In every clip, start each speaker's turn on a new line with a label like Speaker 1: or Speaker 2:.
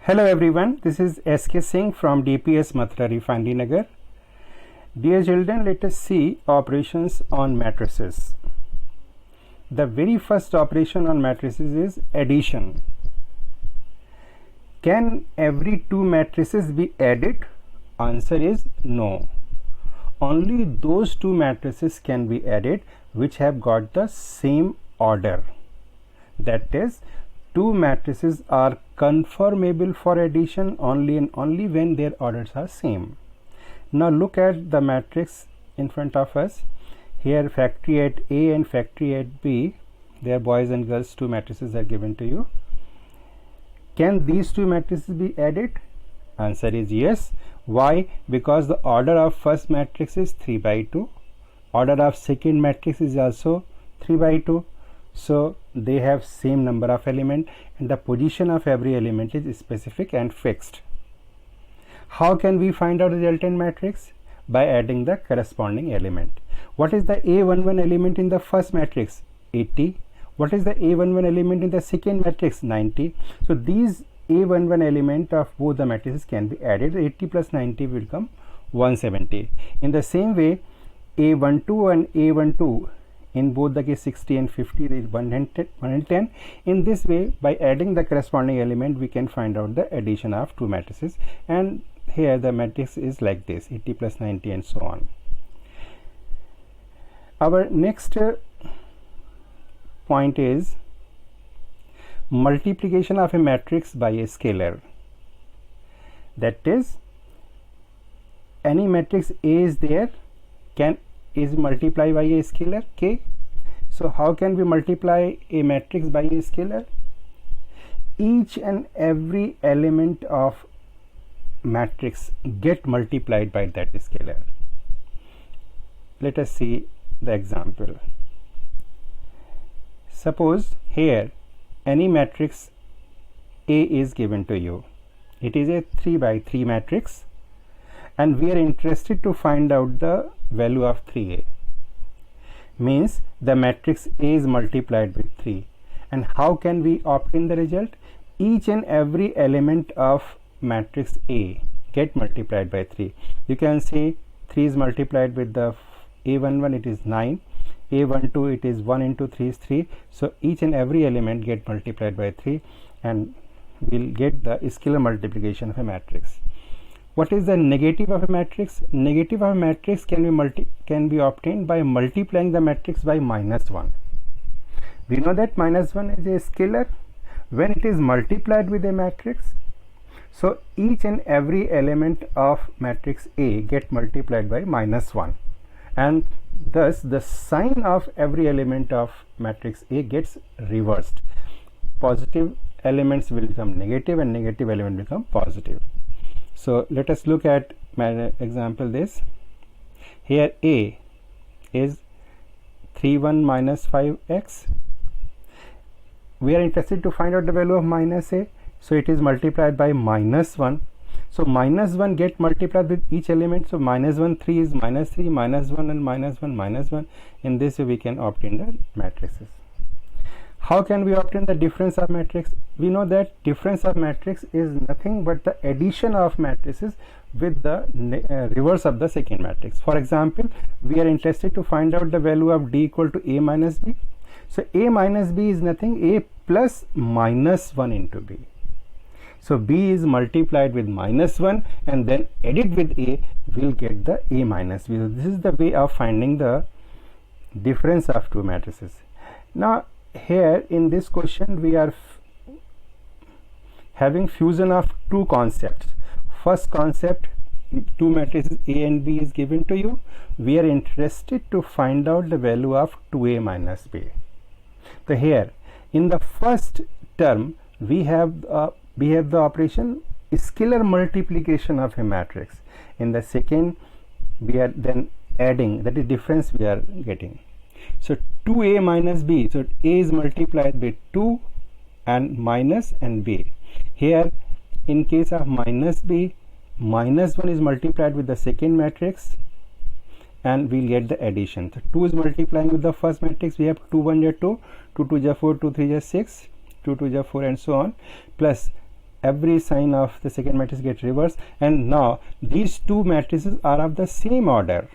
Speaker 1: Hello everyone, this is SK Singh from DPS Mathura Refinery Nagar. Dear children, let us see operations on matrices. The very first operation on matrices is addition. Can every two matrices be added? Answer is no. Only those two matrices can be added which have got the same order. That is, two matrices are conformable for addition only and only when their orders are same. Now look at the matrix in front of us. Here factory at A and factory at B, their boys and girls two matrices are given to you. Can these two matrices be added? Answer is yes. Why? Because the order of first matrix is 3 by 2. Order of second matrix is also 3 by 2. So they have same number of element and the position of every element is specific and fixed. How can we find out the resultant matrix? By adding the corresponding element. What is the A11 element in the first matrix? 80. What is the A11 element in the second matrix? 90. So these A11 element of both the matrices can be added. 80 plus 90 will become 170. In the same way, A12 and A12 in both the case 60 and 50 is 110. In this way, by adding the corresponding element, we can find out the addition of two matrices, and here the matrix is like this, 80 plus 90 and so on. Our next point is multiplication of a matrix by a scalar. That is, any matrix A is there, is multiplied by a scalar K. So how can we multiply a matrix by a scalar? Each and every element of matrix get multiplied by that scalar. Let us see the example. Suppose here any matrix A is given to you. It is a 3 by 3 matrix and we are interested to find out the value of 3A. Means the matrix A is multiplied with 3. And how can we obtain the result? Each and every element of matrix A get multiplied by 3. You can say 3 is multiplied with the A11, it is 9. A12, it is 1 into 3 is 3. So each and every element get multiplied by 3 and we'll get the scalar multiplication of a matrix. What is the negative of a matrix? Negative of a matrix can be obtained by multiplying the matrix by -1. We know that -1 is a scalar when it is multiplied with a matrix. So each and every element of matrix A get multiplied by -1, and thus the sign of every element of matrix A gets reversed. Positive elements will become negative and negative element become positive. So let us look at my example this. Here A is 31 minus 5x. We are interested to find out the value of minus A. So it is multiplied by -1. So -1 get multiplied with each element. So -1, 3 is -3, -1 and -1, -1. In this way we can obtain the matrices. How can we obtain the difference of matrix? We know that difference of matrix is nothing but the addition of matrices with the reverse of the second matrix. For example, we are interested to find out the value of D equal to A minus B. So A minus B is nothing, A plus -1 into B. So B is multiplied with -1 and then added with A, will get the A minus B. So this is the way of finding the difference of two matrices. Now here in this question we are having fusion of two concepts. First concept, two matrices A and B is given to you. We are interested to find out the value of 2A minus B. So here in the first term we have the operation scalar multiplication of a matrix. In the second we are then adding, that is difference we are getting. So 2A minus B, so A is multiplied by 2 and minus and B. Here in case of minus B, -1 is multiplied with the second matrix and we'll get the addition. So 2 is multiplying with the first matrix, we have 2 1 is 2, 2 2 is 4, 2 3 is 6, 2 2 is 4 and so on, plus every sign of the second matrix get reversed, and now these two matrices are of the same order.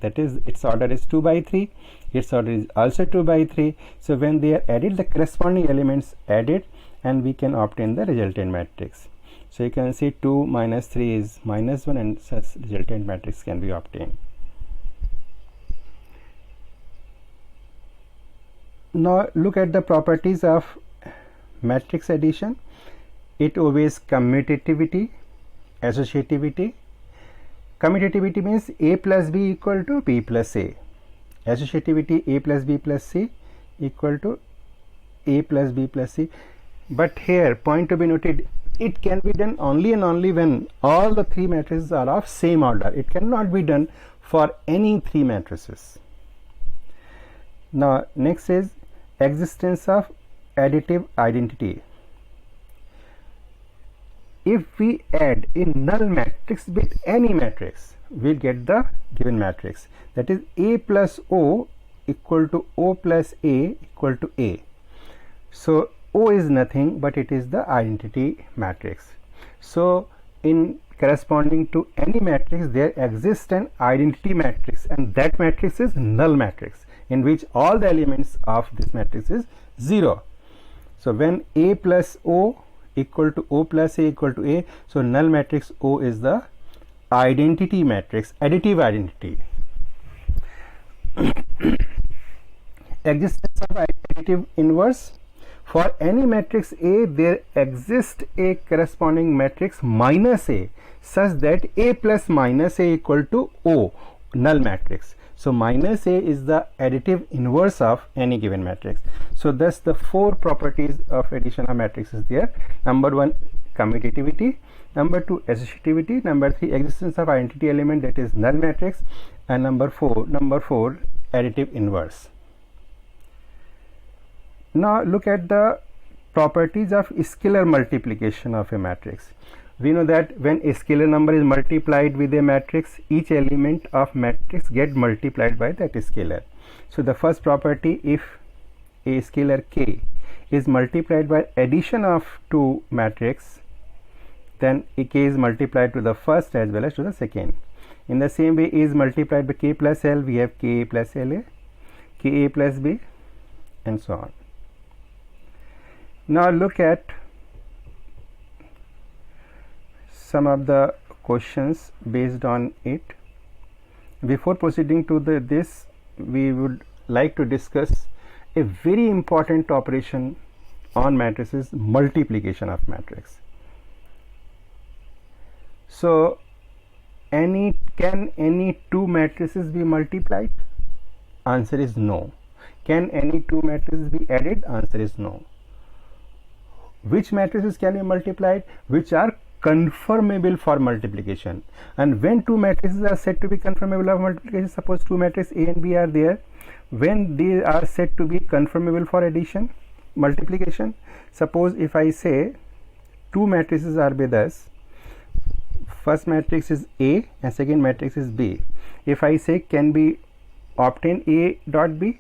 Speaker 1: That is, its order is 2 by 3, its order is also 2 by 3. So when they are added, the corresponding elements added, and we can obtain the resultant matrix. So you can see 2 minus 3 is minus 1, and such resultant matrix can be obtained. Now look at the properties of matrix addition. It obeys commutativity, associativity. Commutativity means A plus B equal to B plus A. Associativity, A plus B plus C equal to A plus B plus C. But here, point to be noted, it can be done only and only when all the three matrices are of same order. It cannot be done for any three matrices. Now next is existence of additive identity. If we add a null matrix with any matrix, we'll get the given matrix. That is, A plus O equal to O plus A equal to A. So O is nothing but it is the identity matrix. So in corresponding to any matrix, there exists an identity matrix, and that matrix is null matrix, in which all the elements of this matrix is 0. So when A plus O equal to O plus A equal to A, so null matrix O is the identity matrix, additive identity. Existence of additive inverse. For any matrix A, there exists a corresponding matrix minus A, such that A plus minus A equal to O, null matrix. So minus A is the additive inverse of any given matrix. So thus the four properties of addition of matrix is there. Number 1, commutativity. Number 2, associativity. Number 3, existence of identity element, that is null matrix. And number 4, additive inverse. Now look at the properties of scalar multiplication of a matrix. We know that when a scalar number is multiplied with a matrix, each element of matrix get multiplied by that scalar. So the first property, if a scalar k is multiplied by addition of two matrix, then a k is multiplied to the first as well as to the second. In the same way, A is multiplied by k plus L, we have ka plus La, ka plus b, and so on. Now look at some of the questions based on it. Before proceeding to this, we would like to discuss a very important operation on matrices, multiplication of matrix. So can any two matrices be multiplied? Answer is no. Can any two matrices be added? Answer is no. Which matrices can be multiplied? Which are conformable for multiplication. And when two matrices are said to be conformable of multiplication, suppose two matrices A and B are there, when they are said to be conformable for addition, multiplication. Suppose if I say two matrices are with us, first matrix is A and second matrix is B. If I say can be obtain A dot B,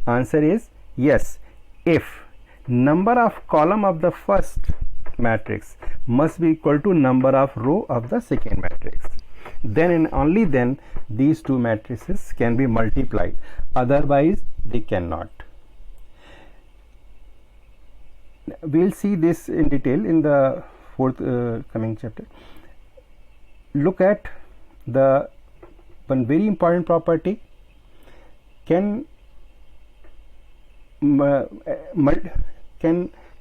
Speaker 1: answer is yes, if number of column of the first matrix must be equal to number of row of the second matrix. Then and only then these two matrices can be multiplied, otherwise they cannot. We'll see this in detail in the fourth coming chapter. Look at the one very important property. Can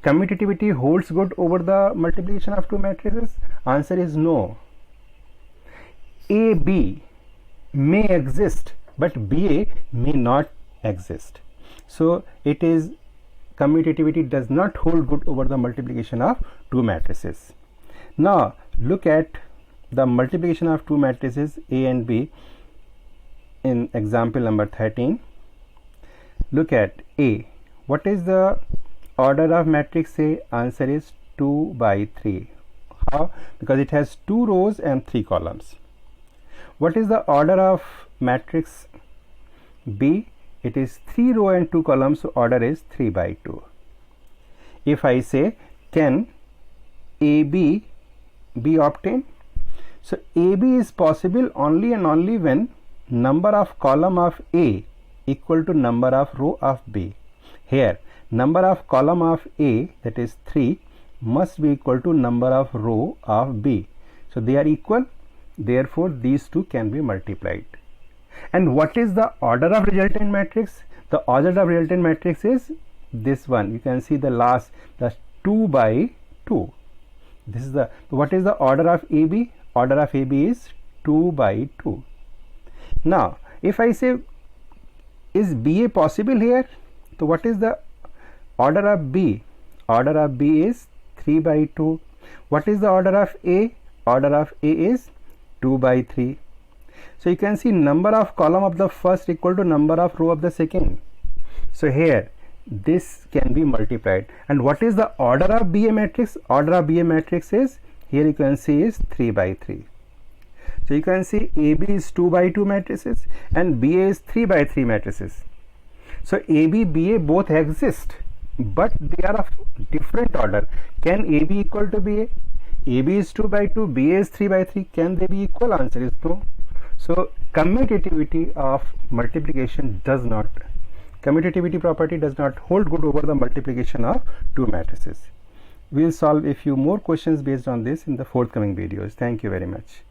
Speaker 1: commutativity holds good over the multiplication of two matrices? Answer is no. AB may exist, but BA may not exist. So it is commutativity does not hold good over the multiplication of two matrices. Now look at the multiplication of two matrices A and B in example number 13. Look at A. What is the order of matrix A? Answer is 2 by 3. How? Because it has 2 rows and 3 columns. What is the order of matrix B? It is 3 row and 2 columns, so order is 3 by 2. If I say can AB be obtained? So AB is possible only and only when number of column of A equal to number of row of B. Here number of column of A, that is 3, must be equal to number of row of B. So they are equal, therefore these two can be multiplied. And what is the order of resultant matrix? The order of resultant matrix is this one. You can see the last, the 2 by 2. This is the, what is the order of AB? Order of AB is 2 by 2. Now if I say, is BA possible here? So what is the order of B? Order of B is 3 by 2. What is the order of A? Order of A is 2 by 3. So you can see number of column of the first equal to number of row of the second. So here this can be multiplied. And what is the order of BA matrix? Order of BA matrix is, here you can see, is 3 by 3. So you can see AB is 2 by 2 matrices and BA is 3 by 3 matrices. So AB, BA both exist, but they are of different order. Can AB equal to BA? AB is 2 by 2, BA is 3 by 3. Can they be equal? Answer is no. So commutativity of multiplication does not, commutativity property does not hold good over the multiplication of two matrices. We will solve a few more questions based on this in the forthcoming videos. Thank you very much.